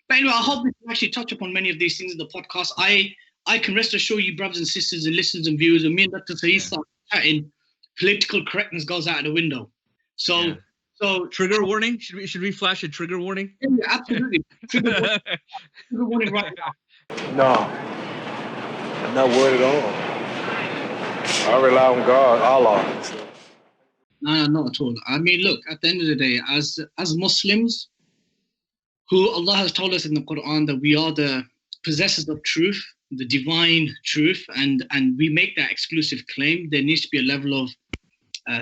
But anyway, I hope we can actually touch upon many of these things in the podcast. I can rest assure you, brothers and sisters and listeners and viewers, and me and Dr. Saeed start chatting, political correctness goes out of the window. So, so trigger warning. Should we flash a trigger warning? Yeah, absolutely. Trigger warning right now. No, I'm not worried at all. I rely on God, Allah. No, not at all. I mean, look, at the end of the day, as Muslims, who Allah has told us in the Quran that we are the possessors of truth, the divine truth, and we make that exclusive claim, there needs to be a level of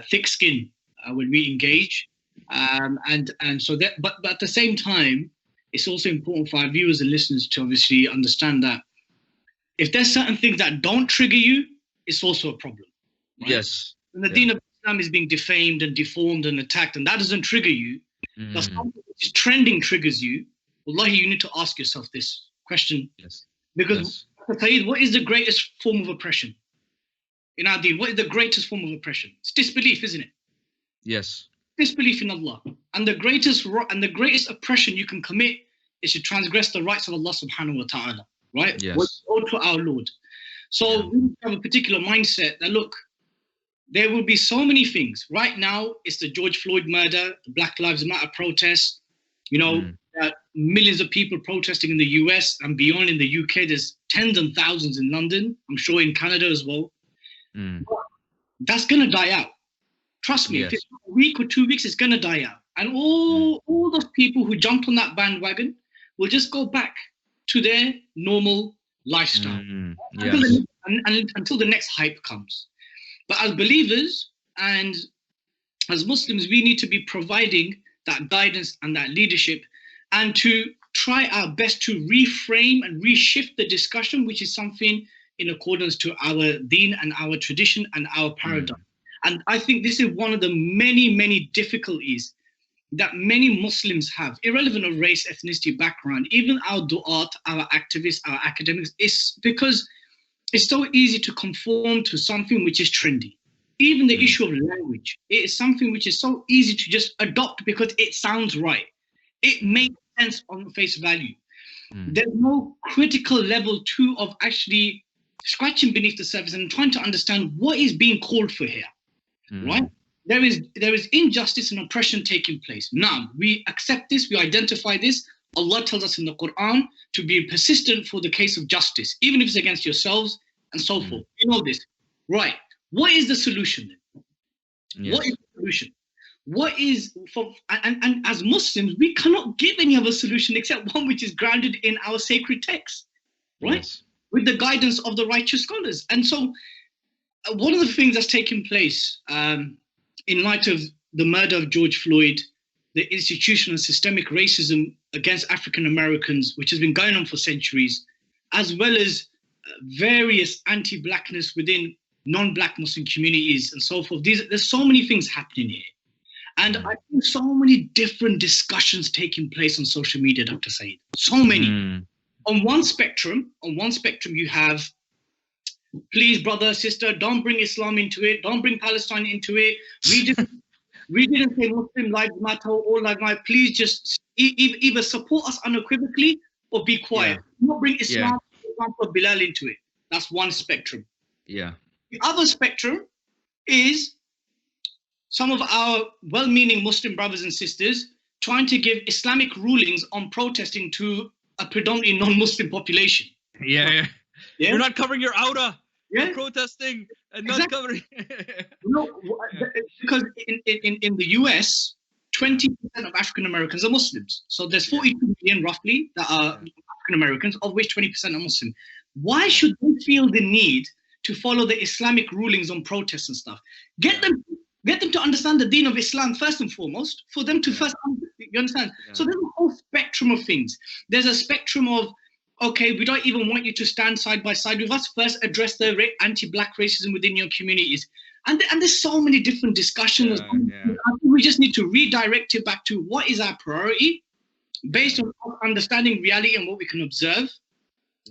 thick skin when we engage. And so that, but at the same time, it's also important for our viewers and listeners to obviously understand that if there's certain things that don't trigger you, it's also a problem. Right? Yes. And the deen of Islam is being defamed and deformed and attacked, and that doesn't trigger you. But something which is trending triggers you. Wallahi, you need to ask yourself this question. Yes. Because what is the greatest form of oppression? In our deen, what is the greatest form of oppression? It's disbelief, isn't it? Yes. Disbelief in Allah. And the greatest oppression you can commit is to transgress the rights of Allah subhanahu wa ta'ala. Right? Yes. Or to our Lord. So we have a particular mindset that, look, there will be so many things. Right now, it's the George Floyd murder, the Black Lives Matter protests, millions of people protesting in the US and beyond in the UK. There's tens and thousands in London. I'm sure in Canada as well. But that's going to die out. Trust me, if it's a week or 2 weeks, it's going to die out. And all those people who jumped on that bandwagon will just go back to their normal lifestyle until the next hype comes. But as believers and as Muslims, we need to be providing that guidance and that leadership, and to try our best to reframe and reshift the discussion, which is something in accordance to our deen and our tradition and our paradigm. And I think this is one of the many, many difficulties that many Muslims have, irrelevant of race, ethnicity, background, even our du'at, our activists, our academics, is because it's so easy to conform to something which is trendy. Even the issue of language, it is something which is so easy to just adopt because it sounds right. It makes sense on face value. There's no critical level too of actually scratching beneath the surface and trying to understand what is being called for here, right? There is injustice and oppression taking place. Now, we accept this, we identify this. Allah tells us in the Quran to be persistent for the case of justice, even if it's against yourselves and so forth. You know this, right? What is the solution then? Yes. What is the solution? What is, and as Muslims, we cannot give any other solution except one which is grounded in our sacred text, right? Yes. With the guidance of the righteous scholars. And so one of the things that's taking place in light of the murder of George Floyd, the institutional and systemic racism against African Americans, which has been going on for centuries, as well as various anti-blackness within non-black Muslim communities and so forth. There's so many things happening here. And I think so many different discussions taking place on social media, Dr. Saeed. So many. On one spectrum, you have, please, brother, sister, don't bring Islam into it. Don't bring Palestine into it. We didn't say Muslim lives matter, all lives matter. Please just either support us unequivocally or be quiet. Do not bring Islam, for example, Bilal into it. That's one spectrum. Yeah. The other spectrum is some of our well-meaning Muslim brothers and sisters trying to give Islamic rulings on protesting to a predominantly non-Muslim population. Yeah. You're not covering your aura. Yeah. You're protesting and not covering. Because in the US, 20% of African Americans are Muslims. So there's 42 million roughly that are African Americans, of which 20% are Muslim. Why should they feel the need to follow the Islamic rulings on protests and stuff? Get them to understand the deen of Islam first and foremost, for them to first, you understand? Yeah. So there's a whole spectrum of things. There's a spectrum of, okay, we don't even want you to stand side by side with us. First, address the anti-black racism within your communities. And there's so many different discussions. I think we just need to redirect it back to what is our priority based on understanding reality and what we can observe.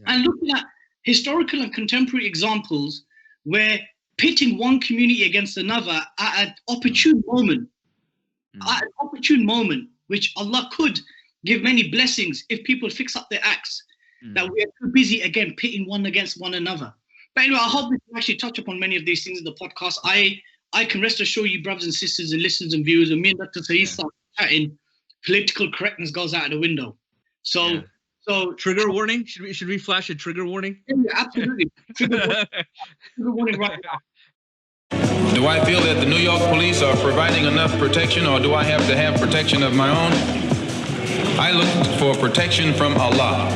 And looking at historical and contemporary examples where pitting one community against another at an opportune moment, which Allah could give many blessings if people fix up their acts. That we are too busy again pitting one against one another. But anyway, I hope we can actually touch upon many of these things in the podcast. I can rest assure you, brothers and sisters and listeners and viewers, and me and Dr. Saeed start chatting, political correctness goes out of the window. So trigger warning. Should we flash a trigger warning? Yeah, absolutely. Trigger warning right now. Do I feel that the New York police are providing enough protection, or do I have to have protection of my own? I look for protection from Allah.